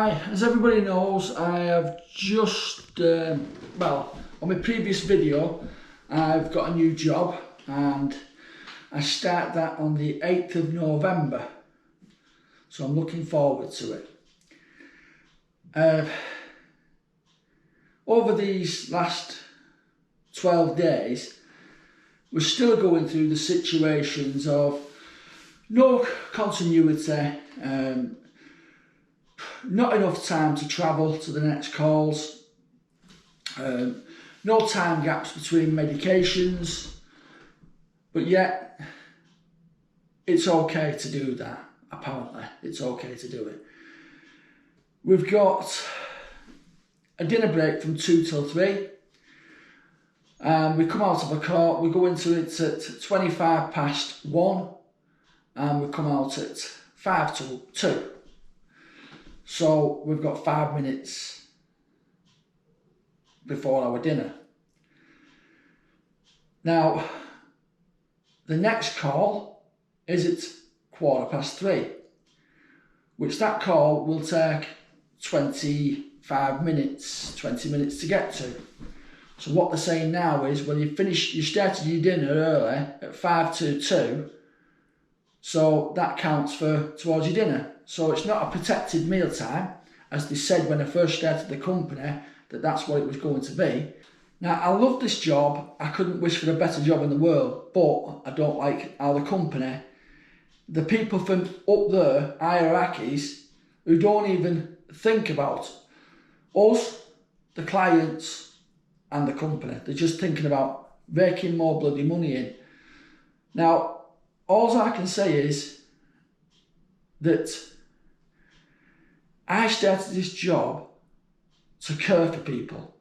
Hi, as everybody knows, I have just, well, on my previous video, I've got a new job and I start that on the 8th of November. So I'm looking forward to it. Over these last 12 days, we're still going through the situations of no continuity, not enough time to travel to the next calls, no time gaps between medications, but yet it's okay to do that. Apparently it's okay to do it. We've got a dinner break from 2 till 3, and we come out of a court, we go into it at 25 past 1 and we come out at 5 till 2. So we've got 5 minutes before our dinner. Now, the next call is at 3:15, which that call will take 25 minutes, 20 minutes to get to. So what they're saying now is, well, you started your dinner early at 5 to 2, so that counts towards your dinner. So it's not a protected meal time, as they said when I first started the company, that's what it was going to be. Now, I love this job. I couldn't wish for a better job in the world, but I don't like how the company, the people from up there, hierarchies, who don't even think about us, the clients, and the company. They're just thinking about raking more bloody money in. Now, all I can say is that I started this job to care for people,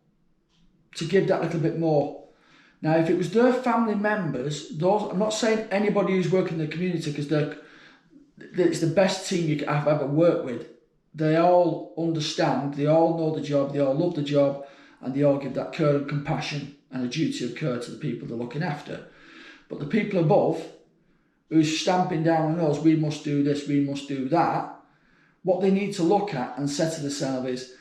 to give that little bit more. Now, if it was their family members, I'm not saying anybody who's working in the community, because it's the best team I've ever worked with. They all understand, they all know the job, they all love the job, and they all give that care and compassion and a duty of care to the people they're looking after. But the people above, who's stamping down on us, we must do this, we must do that, what they need to look at and say to themselves is,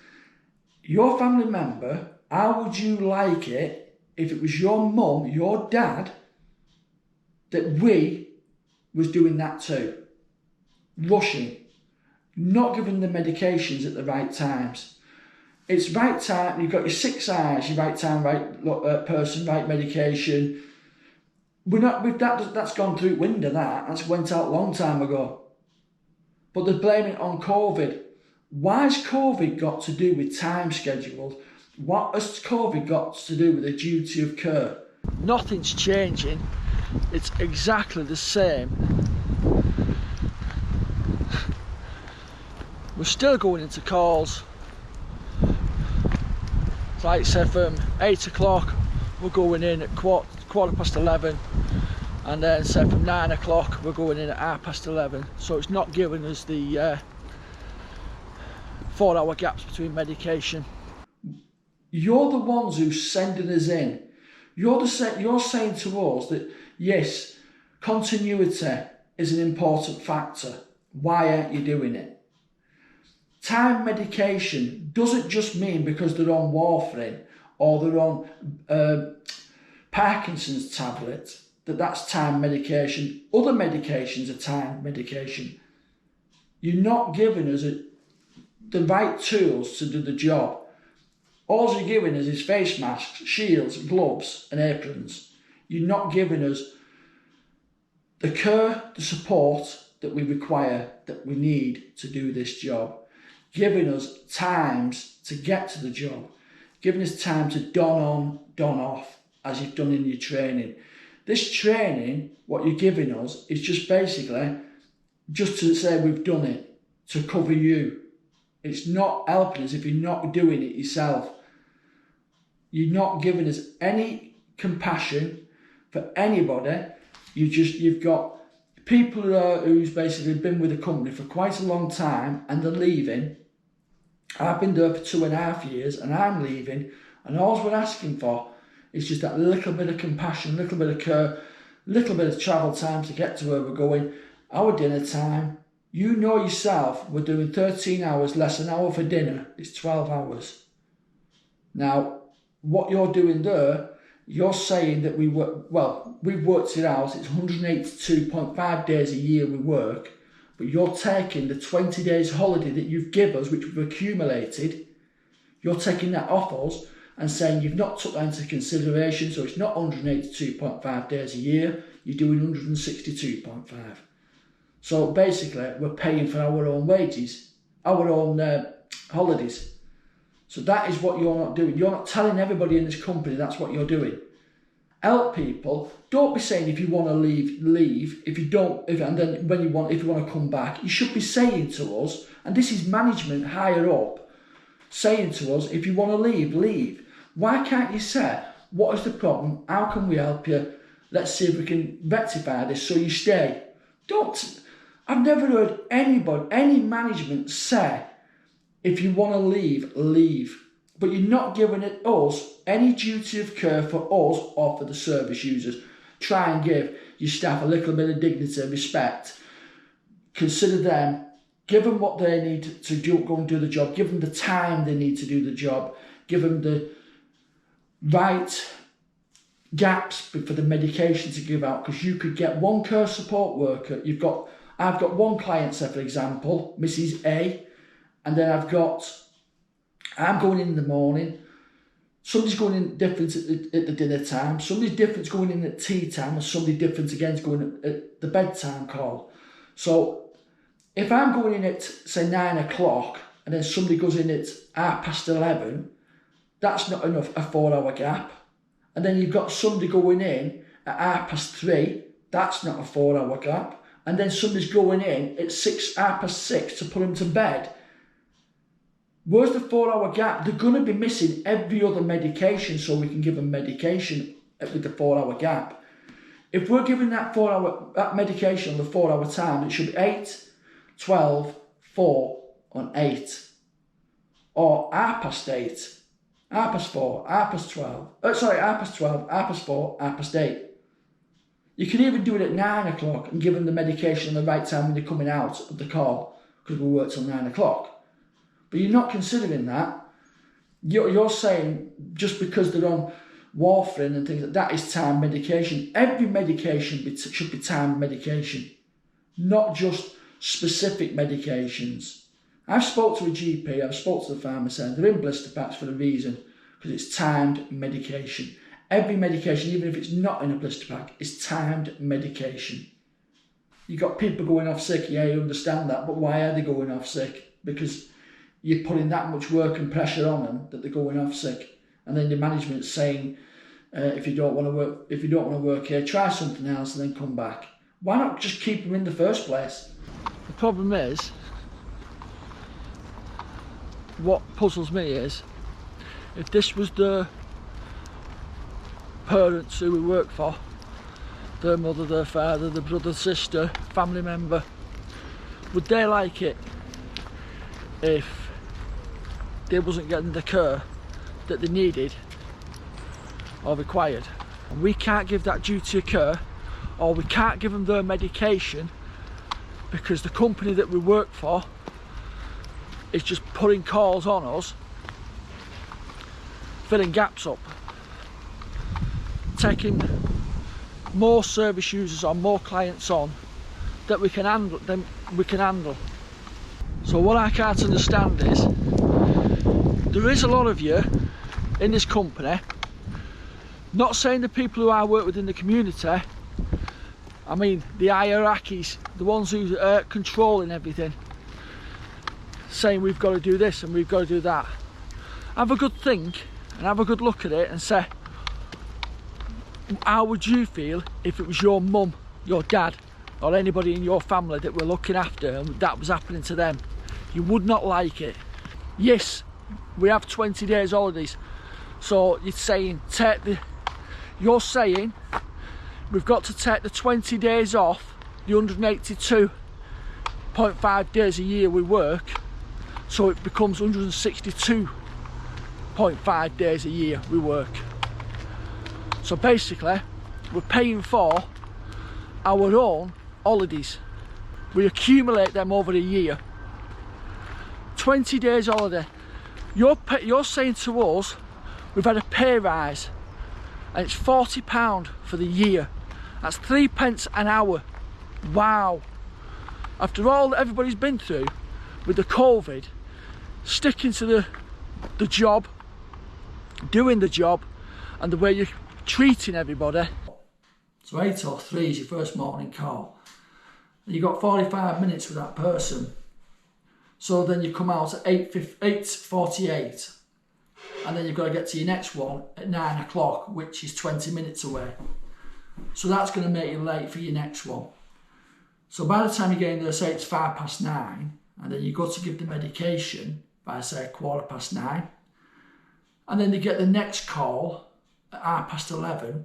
your family member, how would you like it if it was your mum, your dad, that we was doing that too? Rushing, not giving the medications at the right times. It's right time, you've got your 6 R's, your right time, right person, right medication. That's gone through window, that's went out a long time ago. But they're blaming it on COVID. Why has COVID got to do with time schedules? What has COVID got to do with the duty of care? Nothing's changing. It's exactly the same. We're still going into calls. It's like I said, from 8 o'clock, we're going in at quarter past 11. And then say from 9 o'clock, we're going in at 11:30. So it's not giving us the 4-hour gaps between medication. You're the ones who's sending us in. You're saying to us that, yes, continuity is an important factor. Why aren't you doing it? Time medication doesn't just mean because they're on warfarin or they're on Parkinson's tablet, that's time medication. Other medications are time medication. You're not giving us the right tools to do the job. All you're giving us is face masks, shields, gloves and aprons. You're not giving us the care, the support that we require, that we need to do this job. Giving us times to get to the job. Giving us time to don on, don off, as you've done in your training. This training, what you're giving us, is just basically just to say we've done it, to cover you. It's not helping us if you're not doing it yourself. You're not giving us any compassion for anybody. You've got people who's basically been with the company for quite a long time and they're leaving. I've been there for 2.5 years and I'm leaving, and all we're asking for is just that little bit of compassion, little bit of care, little bit of travel time to get to where we're going, our dinner time, You know yourself, we're doing 13 hours less an hour for dinner. It's 12 hours. Now, what you're doing there, you're saying that we've worked it out, it's 182.5 days a year we work, but you're taking the 20 days holiday that you've given us, which we've accumulated, you're taking that off us and saying you've not took that into consideration, so it's not 182.5 days a year, you're doing 162.5. So basically, we're paying for our own wages, our own holidays. So that is what you're not doing. You're not telling everybody in this company that's what you're doing. Help people. Don't be saying if you want to leave. If you don't, and then if you want to come back, you should be saying to us, and this is management higher up, saying to us, if you want to leave, leave. Why can't you say, what is the problem? How can we help you? Let's see if we can rectify this so you stay. I've never heard any management say, if you want to leave, leave. But you're not giving us any duty of care for us or for the service users. Try and give your staff a little bit of dignity and respect. Consider them. Give them what they need to go and do the job. Give them the time they need to do the job. Give them the right gaps for the medication to give out. Because you could get one care support worker. I've got one client, say for example, Mrs. A, and then I'm going in the morning, somebody's going in different at the dinner time, somebody's different going in at tea time, and somebody different again is going at the bedtime call. So if I'm going in at, say, 9 o'clock, and then somebody goes in at 11:30, that's not enough, a 4-hour gap. And then you've got somebody going in at 3:30, that's not a 4-hour gap. And then somebody's going in at 6:30 to put them to bed. Where's the 4-hour gap? They're going to be missing every other medication, so we can give them medication with the 4-hour gap. If we're giving that medication on the 4-hour time, it should be 8, 12, 4, and 8. Or 8:30, 4, 12. 12, 4, 8. You can even do it at 9 o'clock and give them the medication on the right time when they're coming out of the call, because we work till 9 o'clock. But you're not considering that. You're saying just because they're on warfarin and things like that is time medication. Every medication should be time medication, not just specific medications. I've spoke to a GP, I've spoke to the pharmacy, and they're in blister packs for a reason, because it's timed medication. Every medication, even if it's not in a blister pack, is timed medication. You've got people going off sick, yeah, you understand that, but why are they going off sick? Because you're putting that much work and pressure on them that they're going off sick. And then the management's saying, if you don't want to work here, try something else and then come back. Why not just keep them in the first place? The problem is, what puzzles me is, if this was the parents who we work for, their mother, their father, their brother, sister, family member, would they like it if they wasn't getting the care that they needed or required? And we can't give that duty of care, or we can't give them their medication, because the company that we work for is just putting calls on us, filling gaps up, taking more service users on, more clients on that we can handle. So what I can't understand is, there is a lot of you in this company, not saying the people who I work with in the community, I mean the hierarchies, the ones who are controlling everything, saying we've got to do this and we've got to do that. Have a good think and have a good look at it and say, how would you feel if it was your mum, your dad, or anybody in your family that we're looking after and that was happening to them? You would not like it. Yes, we have 20 days holidays, so you're saying you're saying we've got to take the 20 days off the 182.5 days a year we work, so it becomes 162.5 days a year we work. So basically, we're paying for our own holidays. We accumulate them over a year. 20 days holiday. You're saying to us, we've had a pay rise and it's £40 for the year. That's 3p an hour. Wow. After all that everybody's been through with the COVID, sticking to the job, doing the job, and the way you're treating everybody. So 8 or 3 is your first morning call. And you've got 45 minutes with that person. So then you come out at 8:48, and then you've got to get to your next one at 9 o'clock, which is 20 minutes away. So that's going to make you late for your next one. So by the time you get in there, say it's 9:05, and then you go to give the medication by say 9:15, and then you get the next call at 11:30,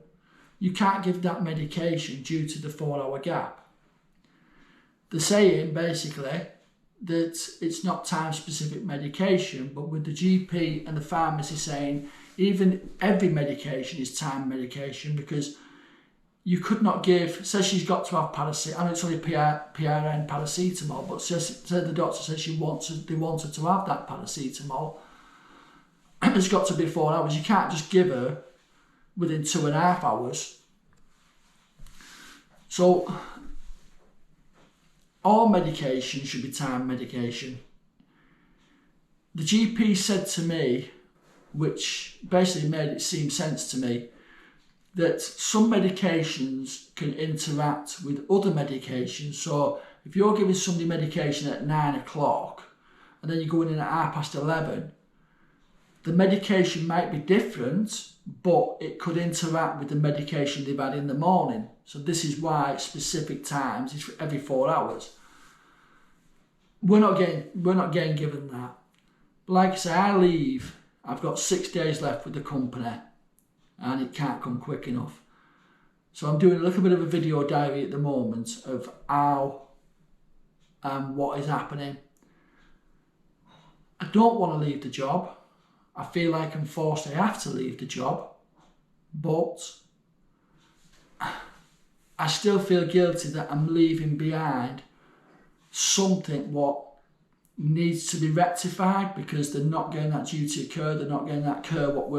you can't give that medication due to the 4-hour gap. They're saying basically that it's not time-specific medication, but with the GP and the pharmacy saying even every medication is time medication, because you could not give, says she's got to have paracetamol, and it's only PRN paracetamol, but said the doctor says they wanted to have that paracetamol. It's got to be 4 hours. You can't just give her within 2.5 hours. So all medication should be time medication. The GP said to me, which basically made it seem sense to me, that some medications can interact with other medications. So if you're giving somebody medication at 9 o'clock and then you're going in at 11:30, the medication might be different, but it could interact with the medication they've had in the morning. So this is why at specific times it's every 4 hours. We're not getting given that. But like I say, I leave. I've got 6 days left with the company, and it can't come quick enough. So I'm doing a little bit of a video diary at the moment of how and what is happening. I don't want to leave the job. I feel like I'm forced, I have to leave the job, but I still feel guilty that I'm leaving behind something what needs to be rectified, because they're not getting that duty of care, they're not getting that care what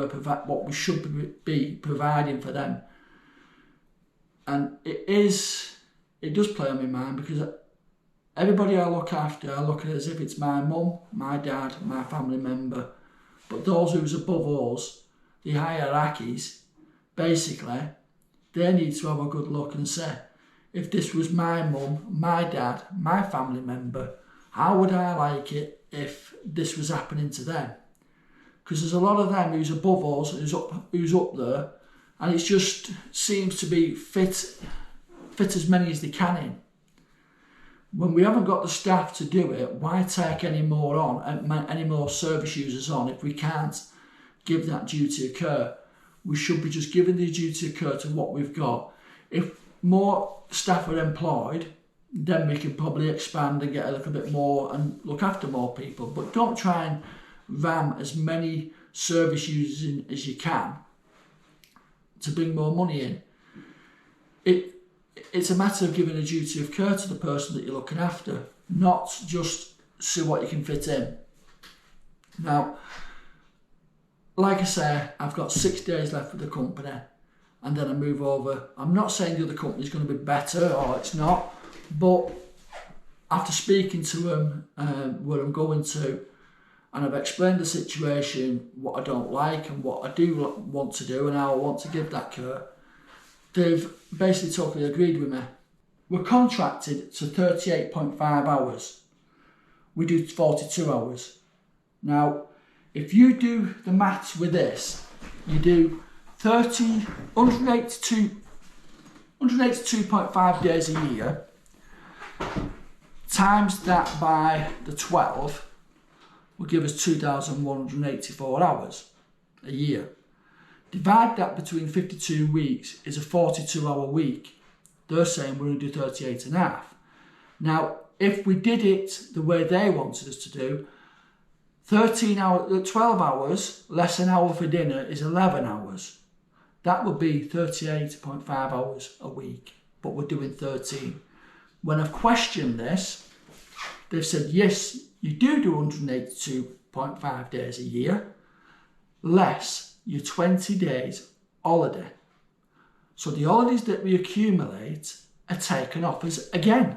we should be providing for them. And it does play on my mind, because everybody I look after, I look at it as if it's my mum, my dad, my family member. But those who's above us, the hierarchies, basically, they need to have a good look and say, if this was my mum, my dad, my family member, how would I like it if this was happening to them? Because there's a lot of them who's above us, who's up there, and it just seems to be fit as many as they can in. When we haven't got the staff to do it, why take any more on, any more service users on, if we can't give that duty of care? We should be just giving the duty of care to what we've got. If more staff are employed, then we can probably expand and get a little bit more and look after more people. But don't try and ram as many service users in as you can to bring more money in. It's a matter of giving a duty of care to the person that you're looking after, not just see what you can fit in. Now, like I say, I've got 6 days left with the company, and then I move over. I'm not saying the other company's going to be better, or it's not, but after speaking to them, where I'm going to, and I've explained the situation, what I don't like and what I do want to do and how I want to give that care, they've basically totally agreed with me. We're contracted to 38.5 hours. We do 42 hours. Now, if you do the maths with this, you do 182.5 days a year, times that by the 12 will give us 2,184 hours a year. Divide that between 52 weeks is a 42-hour week. They're saying we're going to do 38.5. Now, if we did it the way they wanted us to do, 12 hours less an hour for dinner is 11 hours. That would be 38.5 hours a week, but we're doing 13. when I've questioned this, they've said, yes, you do 182.5 days a year, less your 20 days holiday. So the holidays that we accumulate are taken off us again.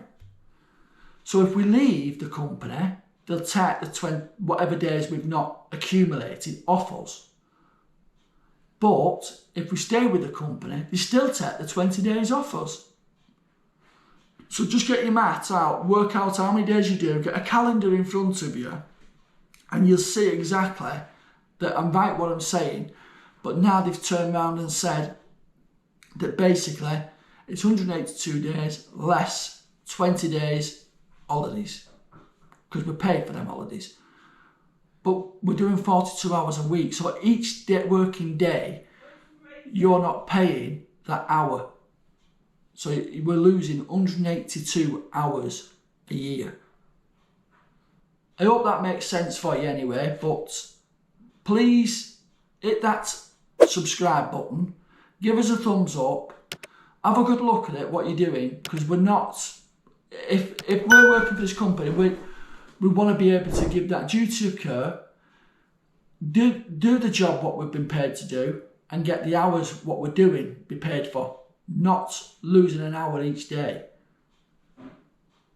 So if we leave the company, they'll take the whatever days we've not accumulated off us. But if we stay with the company, they still take the 20 days off us. So just get your maths out, work out how many days you do, get a calendar in front of you, and you'll see exactly that I'm right what I'm saying. But now they've turned around and said that basically it's 182 days less 20 days holidays, because we're paid for them holidays. But we're doing 42 hours a week, so each working day, you're not paying that hour. So we're losing 182 hours a year. I hope that makes sense for you anyway, but please hit that subscribe button, give us a thumbs up, have a good look at it, what you're doing, because we're not, if we're working for this company, we want to be able to give that duty of care, do the job what we've been paid to do, and get the hours what we're doing be paid for, not losing an hour each day.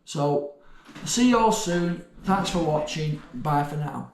So, see you all soon. Thanks for watching. Bye for now.